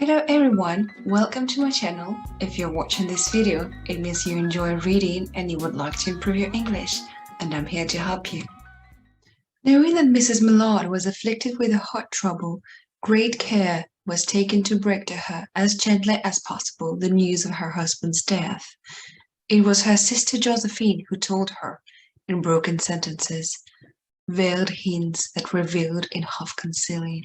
Hello everyone, welcome to my channel. If you're watching this video, it means you enjoy reading and you would like to improve your English, and I'm here to help you. Knowing that Mrs Millard was afflicted with a heart trouble, great care was taken to break to her as gently as possible the news of her husband's death. It was her sister Josephine who told her, in broken sentences, veiled hints that revealed in half-concealing.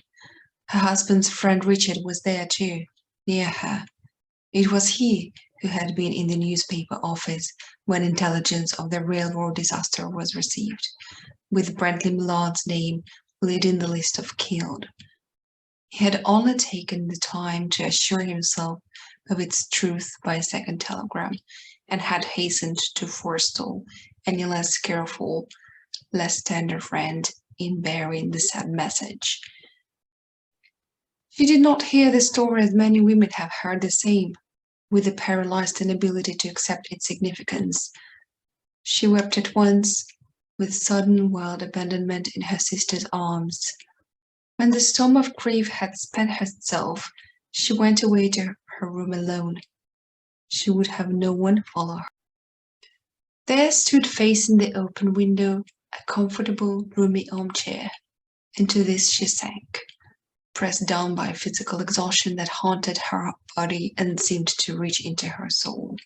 Her husband's friend Richard was there too, near her. It was he who had been in the newspaper office when intelligence of the railroad disaster was received, with Brantley Millard's name leading the list of killed. He had only taken the time to assure himself of its truth by a second telegram, and had hastened to forestall any less careful, less tender friend in bearing the sad message. She did not hear the story as many women have heard the same, with the paralyzed inability to accept its significance. She wept at once, with sudden wild abandonment in her sister's arms. When the storm of grief had spent itself, she went away to her room alone. She would have no one follow her. There stood facing the open window a comfortable, roomy armchair. Into this she sank, pressed down by physical exhaustion that haunted her body and seemed to reach into her soul.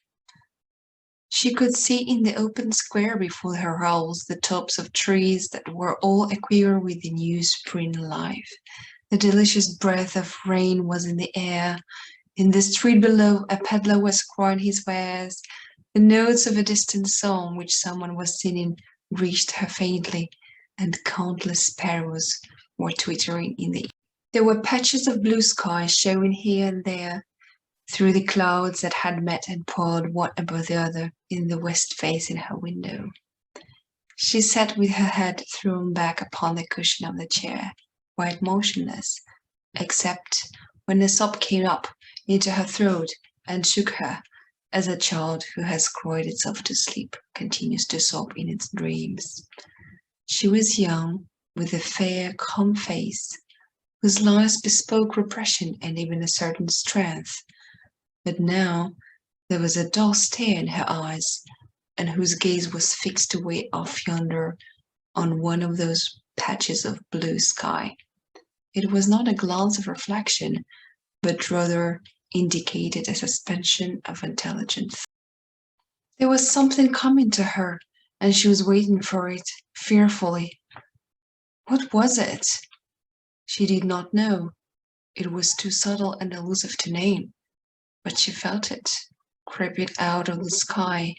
She could see in the open square before her eyes the tops of trees that were all aqueous with the new spring life. The delicious breath of rain was in the air. In the street below, a peddler was crying his wares. The notes of a distant song which someone was singing reached her faintly, and countless sparrows were twittering in the air. There were patches of blue sky showing here and there through the clouds that had met and poured one above the other in the west facing her window. She sat with her head thrown back upon the cushion of the chair, quite motionless, except when a sob came up into her throat and shook her, as a child who has cried itself to sleep continues to sob in its dreams. She was young, with a fair, calm face, whose lines bespoke repression and even a certain strength. But now there was a dull stare in her eyes, and whose gaze was fixed away off yonder on one of those patches of blue sky. It was not a glance of reflection, but rather indicated a suspension of intelligence. There was something coming to her, and she was waiting for it, fearfully. What was it? She did not know. It was too subtle and elusive to name, but she felt it, creeping out of the sky,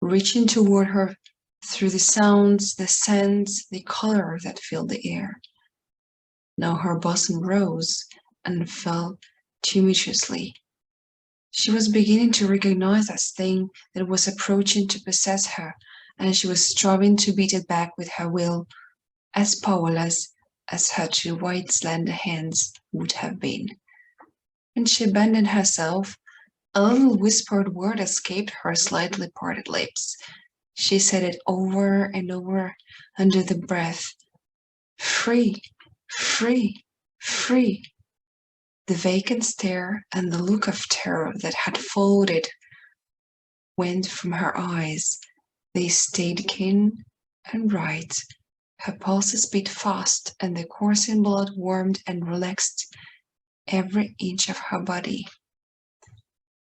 reaching toward her through the sounds, the scents, the color that filled the air. Now her bosom rose and fell tumultuously. She was beginning to recognize that thing that was approaching to possess her, and she was striving to beat it back with her will, as powerless as her two white slender hands would have been. When she abandoned herself, a little whispered word escaped her slightly parted lips. She said it over and over under the breath. Free, free, free. The vacant stare and the look of terror that had followed it went from her eyes. They stayed keen and bright. Her pulses beat fast, and the coursing blood warmed and relaxed every inch of her body.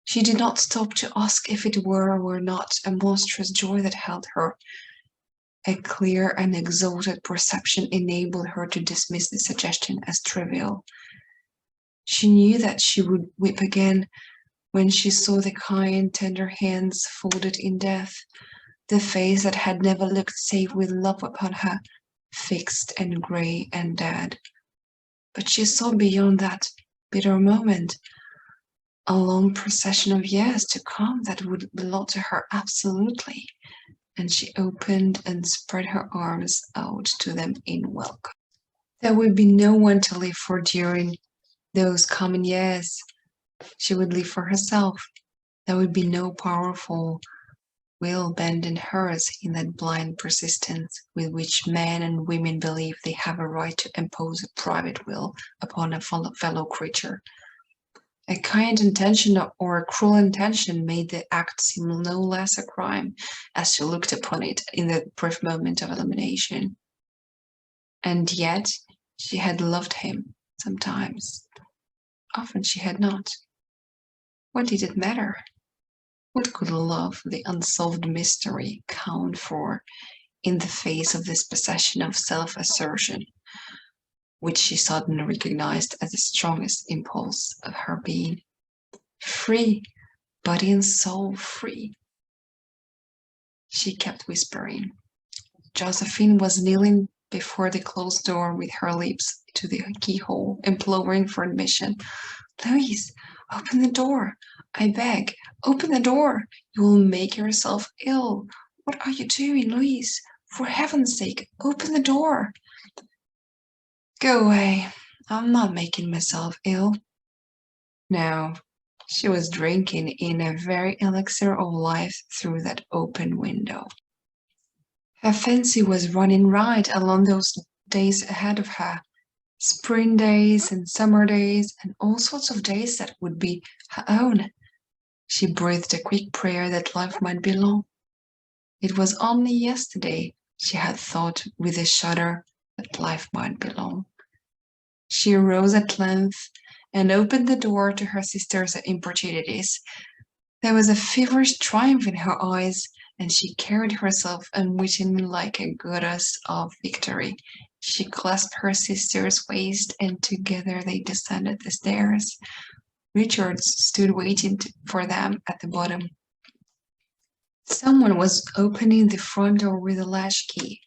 She did not stop to ask if it were or were not a monstrous joy that held her. A clear and exalted perception enabled her to dismiss the suggestion as trivial. She knew that she would weep again when she saw the kind, tender hands folded in death, the face that had never looked save with love upon her, fixed and grey and dead. But she saw beyond that bitter moment a long procession of years to come that would belong to her absolutely, and she opened and spread her arms out to them in welcome. There would be no one to live for during those coming years. She would live for herself. There would be no powerful will bend in hers in that blind persistence with which men and women believe they have a right to impose a private will upon a fellow creature. A kind intention or a cruel intention made the act seem no less a crime as she looked upon it in that brief moment of illumination. And yet she had loved him sometimes. Often she had not. What did it matter? What could love, the unsolved mystery, count for in the face of this possession of self-assertion, which she suddenly recognized as the strongest impulse of her being? Free, body and soul free. She kept whispering. Josephine was kneeling before the closed door with her lips to the keyhole, imploring for admission. Louise, open the door. I beg, open the door. You will make yourself ill. What are you doing, Louise? For heaven's sake, open the door. Go away. I'm not making myself ill. No, she was drinking in a very elixir of life through that open window. Her fancy was running right along those days ahead of her. Spring days and summer days and all sorts of days that would be her own. She breathed a quick prayer that life might be long. It was only yesterday she had thought with a shudder that life might be long. She arose at length and opened the door to her sister's importunities. There was a feverish triumph in her eyes, and she carried herself unwittingly like a goddess of victory. She clasped her sister's waist, and together they descended the stairs. Richard stood waiting for them at the bottom. Someone was opening the front door with a latchkey.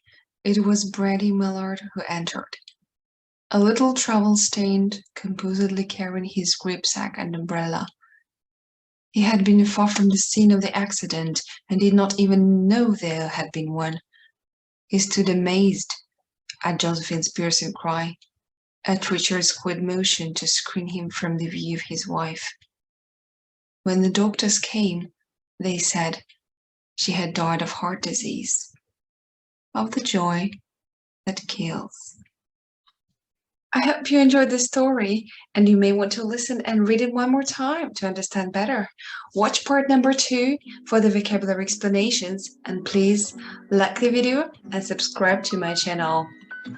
It was Mrs Millard who entered. A little travel-stained, composedly carrying his gripsack and umbrella. He had been far from the scene of the accident and did not even know there had been one. He stood amazed at Josephine's piercing cry, at Richard's quick motion to screen him from the view of his wife. When the doctors came, they said she had died of heart disease, of the joy that kills. I hope you enjoyed this story, and you may want to listen and read it one more time to understand better. Watch part number 2 for the vocabulary explanations, and please like the video and subscribe to my channel.